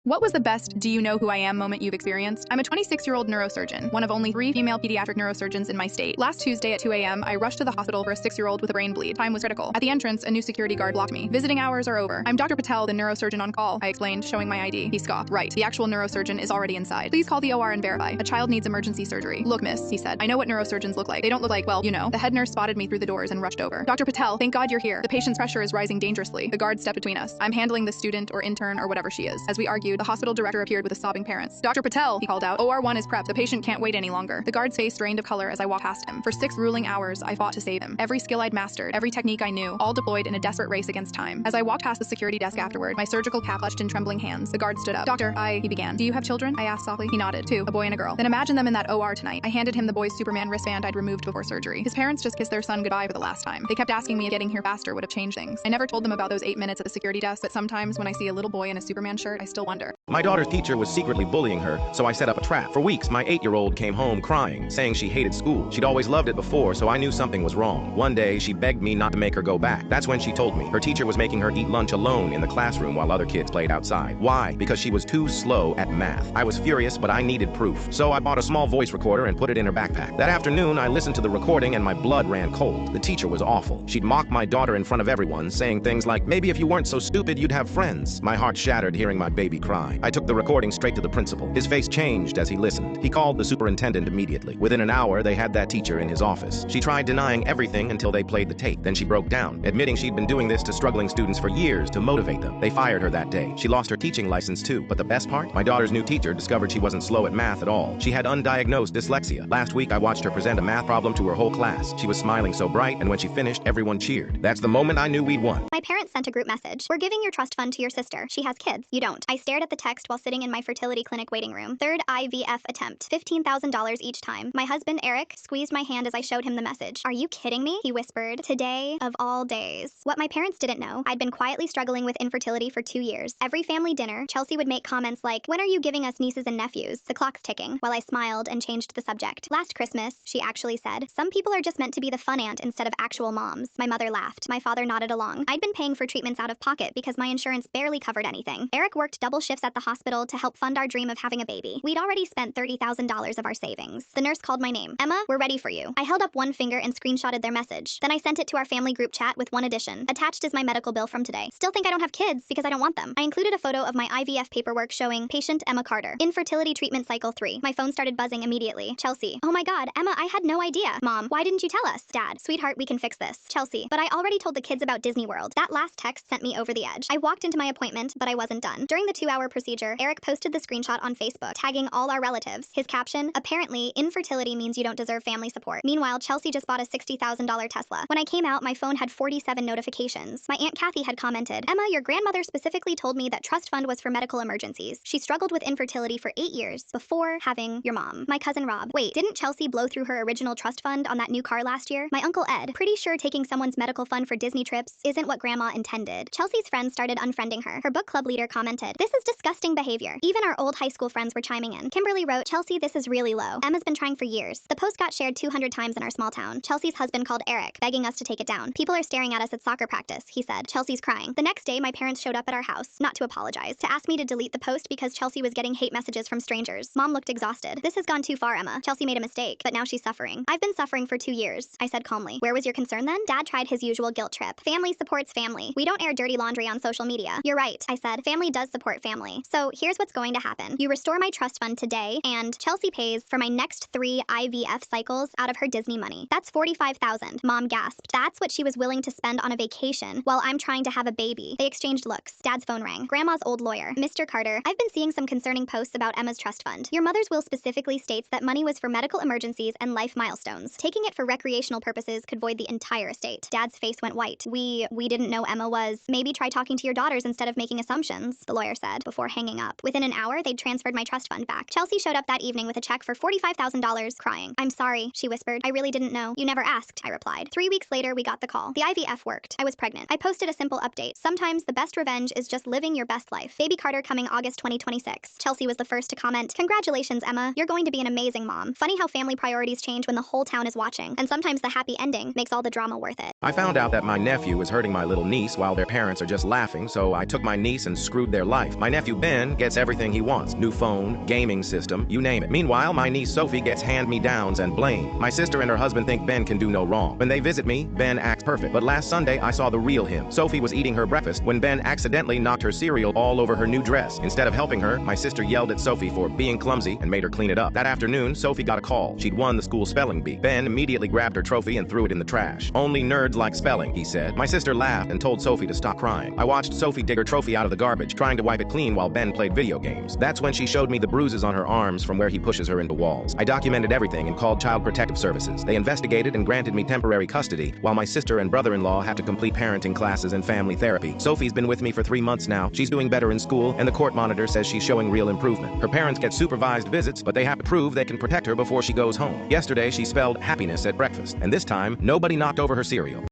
What was the best "do you know who I am" moment you've experienced? I'm a 26-year-old neurosurgeon, one of only 3 female pediatric neurosurgeons in my state. Last Tuesday at 2 a.m., I rushed to the hospital for a 6-year-old with a brain bleed. Time was critical. At the entrance, a new security guard blocked me. Visiting hours are over. I'm Dr. Patel, the neurosurgeon on call, I explained, showing my ID. He scoffed. Right, the actual neurosurgeon is already inside. Please call the OR and verify. A child needs emergency surgery. Look, miss, he said. I know what neurosurgeons look like. They don't look like, well, you know. The head nurse spotted me through the doors and rushed over. Dr. Patel, thank God you're here. The patient's pressure is rising dangerously. The guard stepped between us. I'm handling the student or intern or whatever she is. As we argued, the hospital director appeared with a sobbing parents. Dr. Patel, he called out. OR1 is prepped. The patient can't wait any longer. The guard's face drained of color as I walked past him. For 6 grueling hours, I fought to save him. Every skill I'd mastered, every technique I knew, all deployed in a desperate race against time. As I walked past the security desk afterward, my surgical cap clutched in trembling hands. The guard stood up. Doctor, he began. Do you have children? I asked softly. He nodded. 2, a boy and a girl. Then imagine them in that OR tonight. I handed him the boy's Superman wristband I'd removed before surgery. His parents just kissed their son goodbye for the last time. They kept asking me if getting here faster would have changed things. I never told them about those 8 minutes at the security desk, but sometimes when I see a little boy in a Superman shirt, I still wonder. My daughter's teacher was secretly bullying her, so I set up a trap. For weeks, my 8-year-old came home crying, saying she hated school. She'd always loved it before, so I knew something was wrong. One day, she begged me not to make her go back. That's when she told me her teacher was making her eat lunch alone in the classroom while other kids played outside. Why? Because she was too slow at math. I was furious, but I needed proof. So I bought a small voice recorder and put it in her backpack. That afternoon, I listened to the recording and my blood ran cold. The teacher was awful. She'd mock my daughter in front of everyone, saying things like, maybe if you weren't so stupid, you'd have friends. My heart shattered hearing my baby cry. I took the recording straight to the principal. His face changed as he listened. He called the superintendent immediately. Within an hour, they had that teacher in his office. She tried denying everything until they played the tape. Then she broke down, admitting she'd been doing this to struggling students for years to motivate them. They fired her that day. She lost her teaching license too. But the best part? My daughter's new teacher discovered she wasn't slow at math at all. She had undiagnosed dyslexia. Last week, I watched her present a math problem to her whole class. She was smiling so bright, and when she finished, everyone cheered. That's the moment I knew we'd won. My parents sent a group message. We're giving your trust fund to your sister. She has kids. You don't. I stared at the text while sitting in my fertility clinic waiting room. 3rd IVF attempt. $15,000 each time. My husband, Eric, squeezed my hand as I showed him the message. Are you kidding me? He whispered. Today of all days. What my parents didn't know, I'd been quietly struggling with infertility for 2 years. Every family dinner, Chelsea would make comments like, when are you giving us nieces and nephews? The clock's ticking, while I smiled and changed the subject. Last Christmas, she actually said, some people are just meant to be the fun aunt instead of actual moms. My mother laughed. My father nodded along. I'd been paying for treatments out of pocket because my insurance barely covered anything. Eric worked double shifts at the hospital to help fund our dream of having a baby. We'd already spent $30,000 of our savings. The nurse called my name. Emma, we're ready for you. I held up one finger and screenshotted their message. Then I sent it to our family group chat with one addition. Attached is my medical bill from today. Still think I don't have kids because I don't want them. I included a photo of my IVF paperwork showing patient Emma Carter. Infertility treatment cycle 3. My phone started buzzing immediately. Chelsea. Oh my God, Emma, I had no idea. Mom, why didn't you tell us? Dad, sweetheart, we can fix this. Chelsea. But I already told the kids about Disney World. That last text sent me over the edge. I walked into my appointment, but I wasn't done. During the 2-hour procedure, Eric posted the screenshot on Facebook, tagging all our relatives. His caption, apparently, infertility means you don't deserve family support. Meanwhile, Chelsea just bought a $60,000 Tesla. When I came out, my phone had 47 notifications. My Aunt Kathy had commented, Emma, your grandmother specifically told me that trust fund was for medical emergencies. She struggled with infertility for 8 years before having your mom. My cousin Rob. Wait, didn't Chelsea blow through her original trust fund on that new car last year? My uncle Ed. Pretty sure taking someone's medical fund for Disney trips isn't what grandma intended. Chelsea's friends started unfriending her. Her book club leader commented, this is disgusting behavior. Even our old high school friends were chiming in. Kimberly wrote, Chelsea, this is really low. Emma's been trying for years. The post got shared 200 times in our small town. Chelsea's husband called Eric, begging us to take it down. People are staring at us at soccer practice, he said. Chelsea's crying. The next day, my parents showed up at our house, not to apologize, to ask me to delete the post because Chelsea was getting hate messages from strangers. Mom looked exhausted. This has gone too far, Emma. Chelsea made a mistake, but now she's suffering. I've been suffering for 2 years, I said calmly. Where was your concern then? Dad tried his usual guilt trip. Family supports family. We don't air dirty laundry on social media. You're right, I said. Family does support family. So here's what's going to happen. You restore my trust fund today, and Chelsea pays for my next 3 IVF cycles out of her Disney money. That's $45,000, Mom gasped. That's what she was willing to spend on a vacation while I'm trying to have a baby. They exchanged looks. Dad's phone rang. Grandma's old lawyer. Mr. Carter, I've been seeing some concerning posts about Emma's trust fund. Your mother's will specifically states that money was for medical emergencies and life milestones. Taking it for recreational purposes could void the entire estate. Dad's face went white. We didn't know Emma was. Maybe try talking to your daughters instead of making assumptions, the lawyer said, before hanging up. Within an hour, they'd transferred my trust fund back. Chelsea showed up that evening with a check for $45,000, crying. I'm sorry, she whispered. I really didn't know. You never asked, I replied. 3 weeks later, we got the call. The IVF worked. I was pregnant. I posted a simple update. Sometimes the best revenge is just living your best life. Baby Carter coming August 2026. Chelsea was the first to comment, congratulations, Emma. You're going to be an amazing mom. Funny how family priorities change when the whole town is watching, and sometimes the happy ending makes all the drama worth it. I found out that my nephew is hurting my little niece while their parents are just laughing, so I took my niece and screwed their life. My nephew Ben gets everything he wants. New phone, gaming system, you name it. Meanwhile, my niece Sophie gets hand-me-downs and blame. My sister and her husband think Ben can do no wrong. When they visit me, Ben acts perfect. But last Sunday, I saw the real him. Sophie was eating her breakfast when Ben accidentally knocked her cereal all over her new dress. Instead of helping her, my sister yelled at Sophie for being clumsy and made her clean it up. That afternoon, Sophie got a call. She'd won the school spelling bee. Ben immediately grabbed her trophy and threw it in the trash. Only nerds like spelling, he said. My sister laughed and told Sophie to stop crying. I watched Sophie dig her trophy out of the garbage, trying to wipe it clean while Ben played video games. That's when she showed me the bruises on her arms from where he pushes her into walls. I documented everything and called Child Protective Services. They investigated and granted me temporary custody, while my sister and brother-in-law have to complete parenting classes and family therapy. Sophie's been with me for 3 months now. She's doing better in school, and the court monitor says she's showing real improvement. Her parents get supervised visits, but they have to prove they can protect her before she goes home. Yesterday, she spelled happiness at breakfast, and this time, nobody knocked over her cereal.